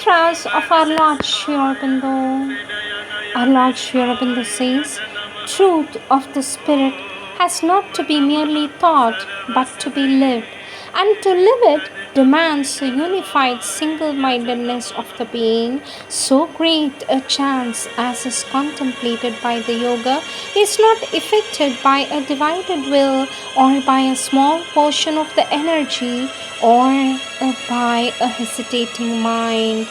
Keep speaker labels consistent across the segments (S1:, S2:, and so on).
S1: mantras of our Lord Sri Aurobindo. Our Lord Sri Aurobindo says, truth of the Spirit has not to be merely thought but to be lived, and to live it demands a unified single-mindedness of the being. So great a chance as is contemplated by the yoga is not effected by a divided will or by a small portion of the energy or by a hesitating mind.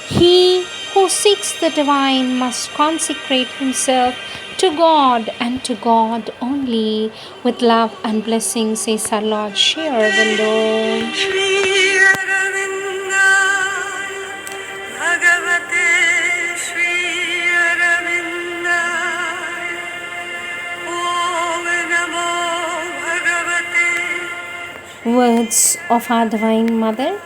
S1: He who seeks the divine must consecrate himself to God and to God only. With love and blessings, says our Lord Sri Aurobindo. Words of our Divine Mother.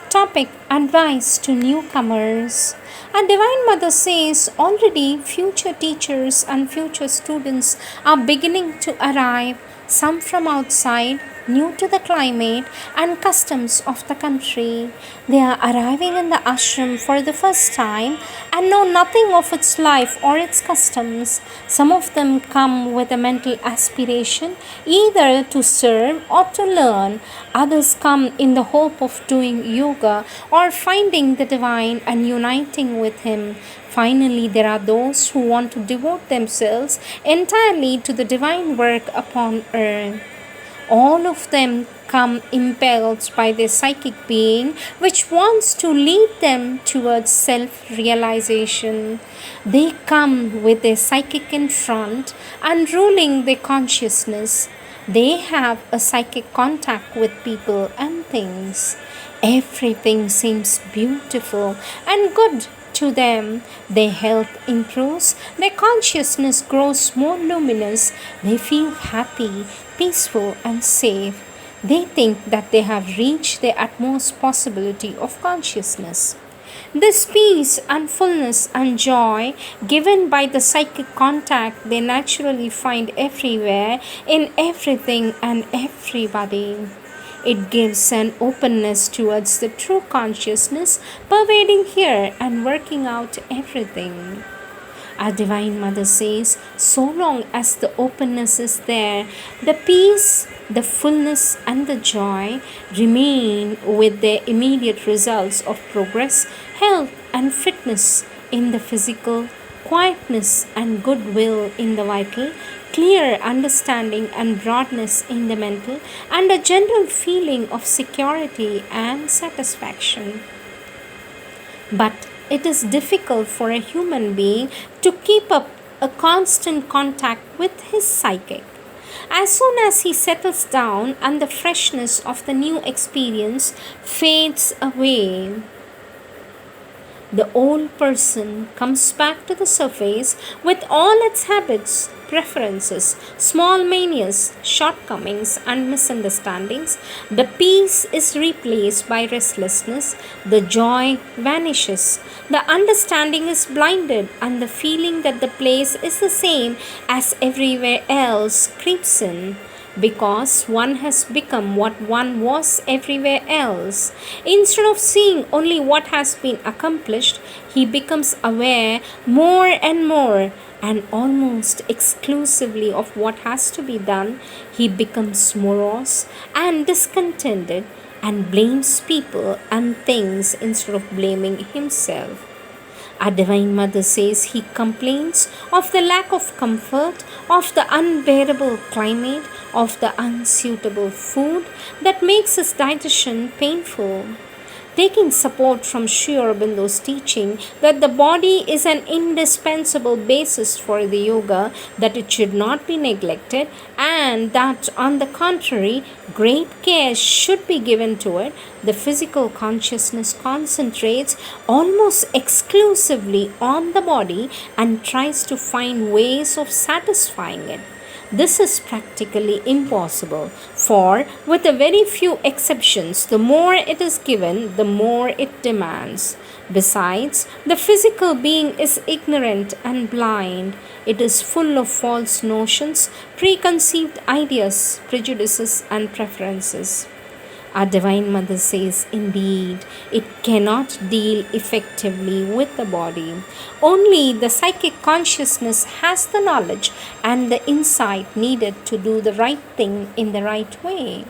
S1: Topic: Advice to newcomers. Our Divine Mother says already future teachers and future students are beginning to arrive, some from outside, new to the climate and customs of the country. They are arriving in the ashram for the first time and know nothing of its life or its customs. Some of them come with a mental aspiration either to serve or to learn. Others come in the hope of doing yoga or finding the divine and uniting with him. Finally, there are those who want to devote themselves entirely to the divine work upon earth. All of them come impelled by their psychic being, which wants to lead them towards self-realization. They come with their psychic in front and ruling their consciousness. They have a psychic contact with people and things. Everything seems beautiful and good to them. Their health improves, their consciousness grows more luminous, they feel happy, peaceful and safe. They think that they have reached the utmost possibility of consciousness. This peace and fullness and joy given by the psychic contact they naturally find everywhere, in everything and everybody. It gives an openness towards the true consciousness pervading here and working out everything. Our Divine Mother says, so long as the openness is there, the peace, the fullness and the joy remain with their immediate results of progress, health and fitness in the physical, quietness and goodwill in the vital, clear understanding and broadness in the mental, and a general feeling of security and satisfaction. But it is difficult for a human being to keep up a constant contact with his psychic. As soon as he settles down and the freshness of the new experience fades away, the old person comes back to the surface with all its habits, preferences, small manias, shortcomings, and misunderstandings. The peace is replaced by restlessness, the joy vanishes, the understanding is blinded, and the feeling that the place is the same as everywhere else creeps in. Because one has become what one was everywhere else. Instead of seeing only what has been accomplished, he becomes aware more and more and almost exclusively of what has to be done. He becomes morose and discontented and blames people and things instead of blaming himself. Our Divine Mother says he complains of the lack of comfort, of the unbearable climate, of the unsuitable food that makes his digestion painful. Taking support from Sri Aurobindo's teaching that the body is an indispensable basis for the yoga, that it should not be neglected, and that on the contrary, great care should be given to it, the physical consciousness concentrates almost exclusively on the body and tries to find ways of satisfying it. This is practically impossible, for with a very few exceptions, the more it is given, the more it demands. Besides, the physical being is ignorant and blind. It is full of false notions, preconceived ideas, prejudices, and preferences. Our Divine Mother says, indeed, it cannot deal effectively with the body. Only the psychic consciousness has the knowledge and the insight needed to do the right thing in the right way.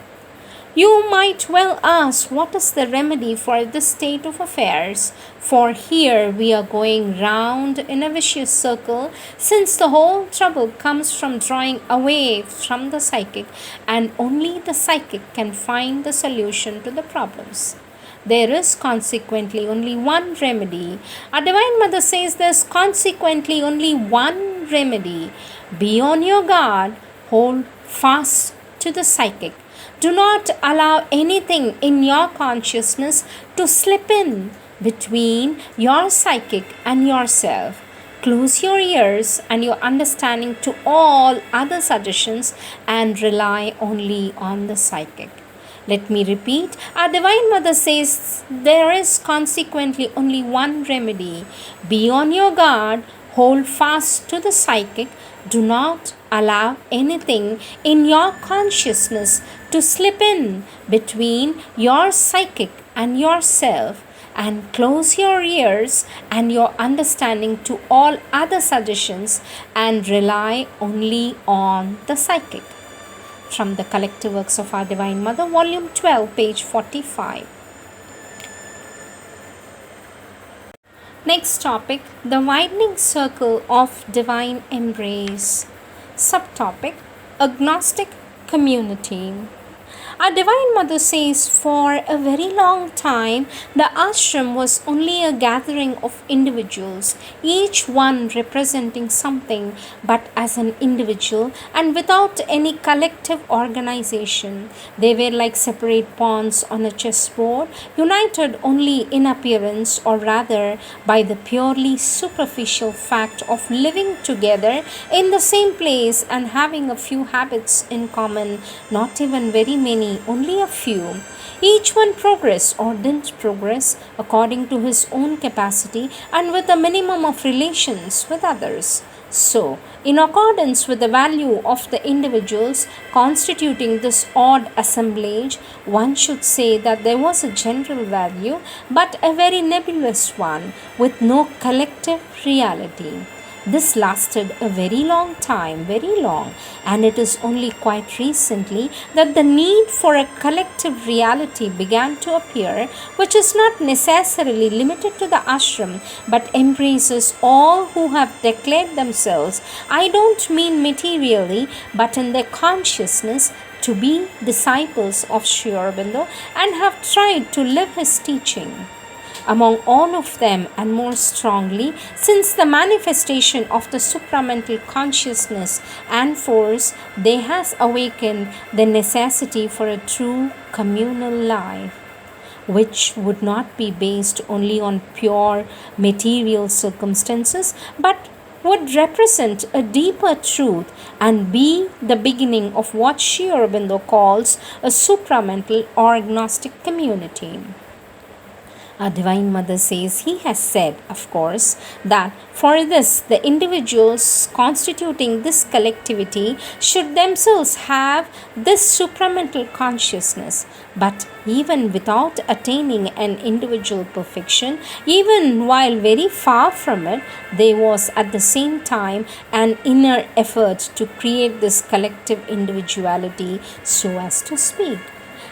S1: You might well ask, what is the remedy for this state of affairs? For here we are going round in a vicious circle, since the whole trouble comes from drawing away from the psychic, and only the psychic can find the solution to the problems. There is consequently only one remedy. Our Divine Mother says there's consequently only one remedy. Be on your guard, hold fast to the psychic. Do not allow anything in your consciousness to slip in between your psychic and yourself. Close your ears and your understanding to all other suggestions and rely only on the psychic. Let me repeat. Our Divine Mother says there is consequently only one remedy. Be on your guard, hold fast to the psychic. Do not allow anything in your consciousness to slip in between your psychic and yourself, and close your ears and your understanding to all other suggestions and rely only on the psychic. From the Collective Works of Our Divine Mother, Volume 12, page 45. Next topic, the widening circle of divine embrace. Subtopic, agnostic community. Our Divine Mother says for a very long time, the ashram was only a gathering of individuals, each one representing something but as an individual and without any collective organization. They were like separate pawns on a chessboard, united only in appearance, or rather by the purely superficial fact of living together in the same place and having a few habits in common, not even very many, only a few. Each one progressed or didn't progress according to his own capacity and with a minimum of relations with others. So, in accordance with the value of the individuals constituting this odd assemblage, one should say that there was a general value, but a very nebulous one, with no collective reality. This lasted a very long time, very long, and it is only quite recently that the need for a collective reality began to appear, which is not necessarily limited to the ashram, but embraces all who have declared themselves, I don't mean materially, but in their consciousness, to be disciples of Sri Aurobindo and have tried to live his teaching. Among all of them, and more strongly, since the manifestation of the supramental consciousness and force, there has awakened the necessity for a true communal life, which would not be based only on pure material circumstances, but would represent a deeper truth and be the beginning of what Sri Aurobindo calls a supramental or agnostic community. Our Divine Mother says he has said, of course, that for this the individuals constituting this collectivity should themselves have this supramental consciousness. But even without attaining an individual perfection, even while very far from it, there was at the same time an inner effort to create this collective individuality, so as to speak.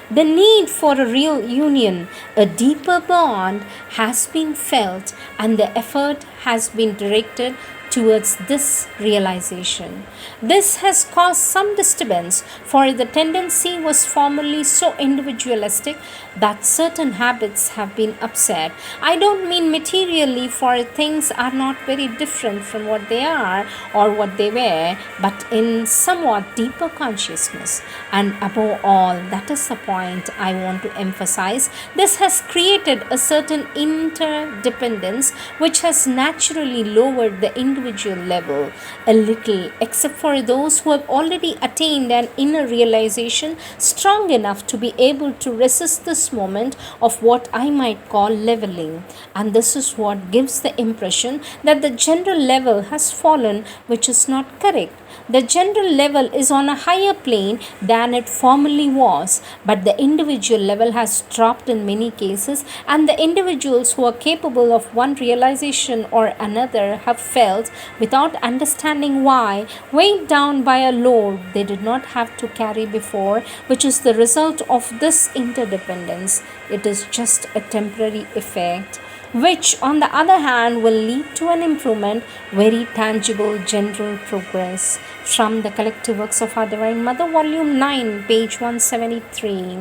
S1: The need for a real union, a deeper bond, has been felt, and the effort has been directed towards this realization. This has caused some disturbance, for the tendency was formerly so individualistic that certain habits have been upset. I don't mean materially, for things are not very different from what they are or what they were, but in somewhat deeper consciousness. And above all, that is the point I want to emphasize, this has created a certain interdependence which has naturally lowered the individual level a little, except for those who have already attained an inner realization strong enough to be able to resist this moment of what I might call leveling. And this is what gives the impression that the general level has fallen, which is not correct. The general level is on a higher plane than it formerly was, but the individual level has dropped in many cases, and the individuals who are capable of one realization or another have felt, without understanding why, weighed down by a load they did not have to carry before, which is the result of this interdependence. It is just a temporary effect, which on the other hand will lead to an improvement, very tangible general progress. From the Collective Works of Our Divine Mother, Volume 9, page 173.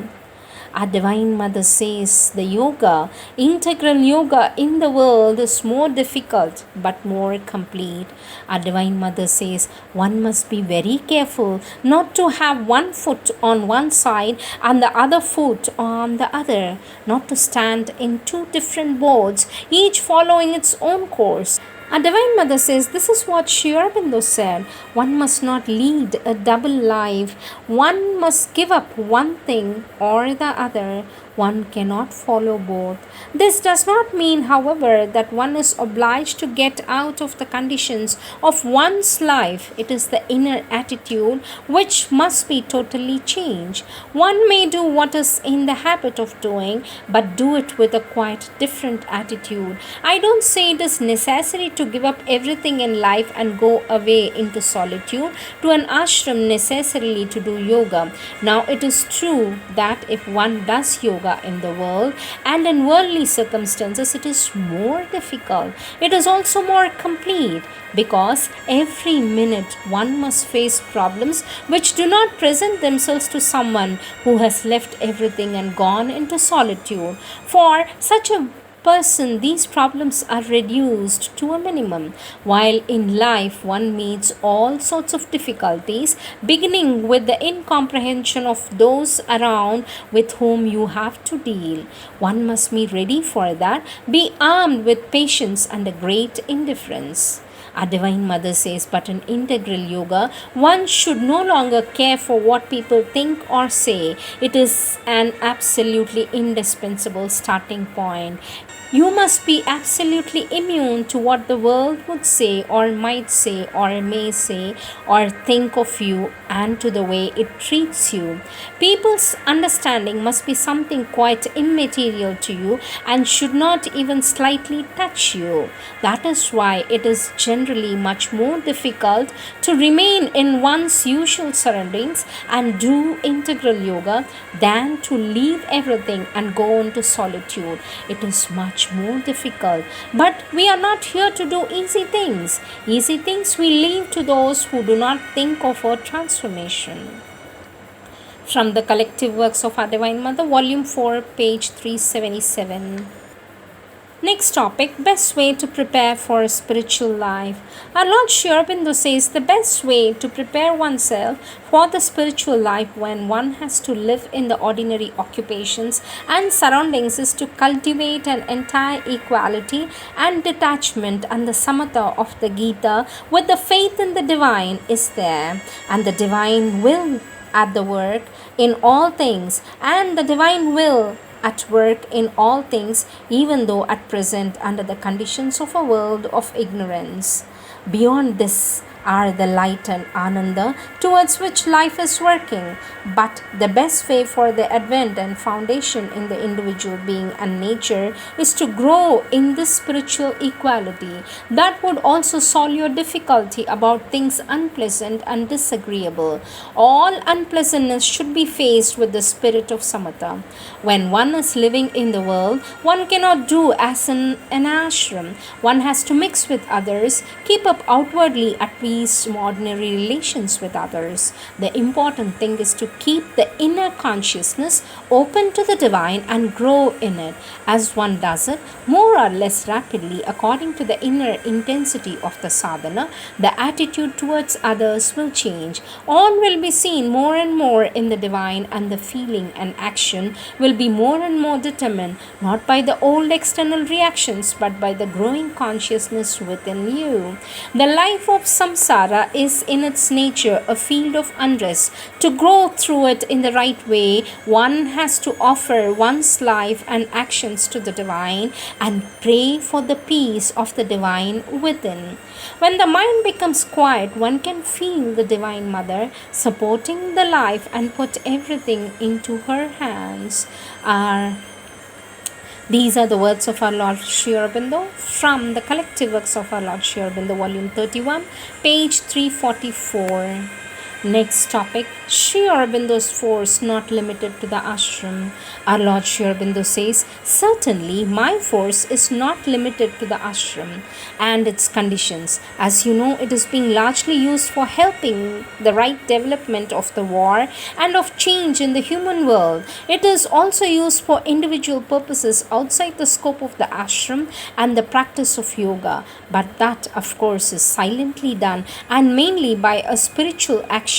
S1: Our Divine Mother says the yoga, integral yoga in the world is more difficult but more complete. Our Divine Mother says one must be very careful not to have one foot on one side and the other foot on the other, not to stand in two different boats, each following its own course. Our Divine Mother says this is what Aurobindo said. One must not lead a double life. One must give up one thing or the other. One cannot follow both. This does not mean, however, that one is obliged to get out of the conditions of one's life. It is the inner attitude which must be totally changed. One may do what is in the habit of doing, but do it with a quite different attitude. I don't say it is necessary to give up everything in life and go away into solitude to an ashram necessarily to do yoga. Now, it is true that if one does yoga in the world and in worldly circumstances, it is more difficult. It is also more complete, because every minute one must face problems which do not present themselves to someone who has left everything and gone into solitude. For such a person, these problems are reduced to a minimum, while in life one meets all sorts of difficulties, beginning with the incomprehension of those around with whom you have to deal. One must be ready for that, be armed with patience and a great indifference. Our Divine Mother says, but in integral yoga, one should no longer care for what people think or say. It is an absolutely indispensable starting point. You must be absolutely immune to what the world would say or might say or may say or think of you, and to the way it treats you. People's understanding must be something quite immaterial to you and should not even slightly touch you. That is why it is generally much more difficult to remain in one's usual surroundings and do integral yoga than to leave everything and go into solitude. It is much more difficult. But we are not here to do easy things. Easy things we leave to those who do not think of our transformation. From the Collective Works of Our Divine Mother, Volume 4, page 377. Next topic, best way to prepare for a spiritual life. Our Lord Aurobindo says the best way to prepare oneself for the spiritual life when one has to live in the ordinary occupations and surroundings is to cultivate an entire equality and detachment, and the samatha of the Gita with the faith in the divine is there, and the divine will at the work in all things, and the divine will at work in all things, even though at present under the conditions of a world of ignorance. Beyond this are the light and ananda towards which life is working. But the best way for the advent and foundation in the individual being and nature is to grow in this spiritual equality. That would also solve your difficulty about things unpleasant and disagreeable. All unpleasantness should be faced with the spirit of samatha. When one is living in the world, one cannot do as in an ashram. One has to mix with others, keep up outwardly at peace least ordinary relations with others. The important thing is to keep the inner consciousness open to the divine and grow in it. As one does it, more or less rapidly, according to the inner intensity of the sadhana, the attitude towards others will change. All will be seen more and more in the divine, and the feeling and action will be more and more determined, not by the old external reactions, but by the growing consciousness within you. The life of samsara is in its nature a field of unrest. To grow through it in the right way, one has to offer one's life and actions to the divine and pray for the peace of the divine within. When the mind becomes quiet, one can feel the Divine Mother supporting the life and put everything into her hands. These are the words of our Lord Sri Aurobindo from the collective works of our Lord Sri Aurobindo, volume 31, page 344. Next topic, Sri Aurobindo's force not limited to the ashram. Our Lord Sri Aurobindo says, certainly my force is not limited to the ashram and its conditions. As you know, it is being largely used for helping the right development of the war and of change in the human world. It is also used for individual purposes outside the scope of the ashram and the practice of yoga. But that, of course, is silently done and mainly by a spiritual action.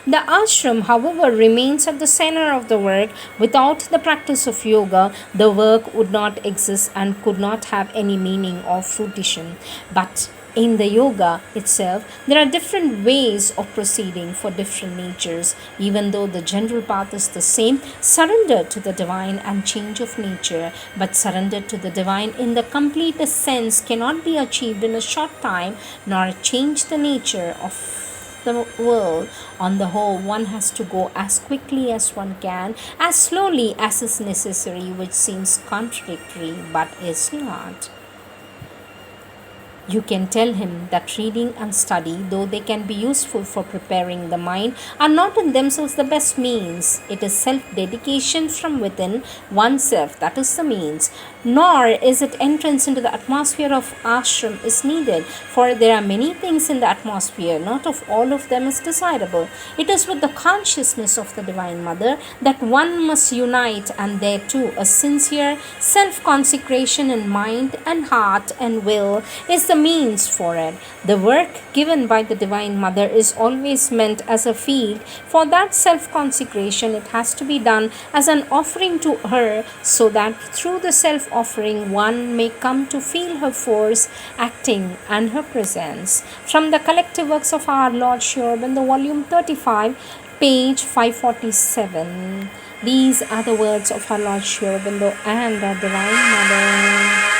S1: The ashram, however, remains at the center of the work. Without the practice of yoga, the work would not exist and could not have any meaning or fruition. But in the yoga itself, there are different ways of proceeding for different natures. Even though the general path is the same, surrender to the divine and change of nature. But surrender to the divine in the completest sense cannot be achieved in a short time, nor change the nature of the world. On the whole, one has to go as quickly as one can, as slowly as is necessary, which seems contradictory but is not. You can tell him that reading and study, though they can be useful for preparing the mind, are not in themselves the best means. It is self-dedication from within oneself that is the means. Nor is it entrance into the atmosphere of ashram is needed, for there are many things in the atmosphere, not of all of them is desirable. It is with the consciousness of the Divine Mother that one must unite, and there too a sincere self-consecration in mind and heart and will is the means for it. The work given by the Divine Mother is always meant as a field for that self-consecration. It has to be done as an offering to her, so that through the self-offering one may come to feel her force acting and her presence. From the collective works of our Lord Sri Aurobindo, volume 35, page 547. These are the words of our Lord Sri Aurobindo and the Divine Mother.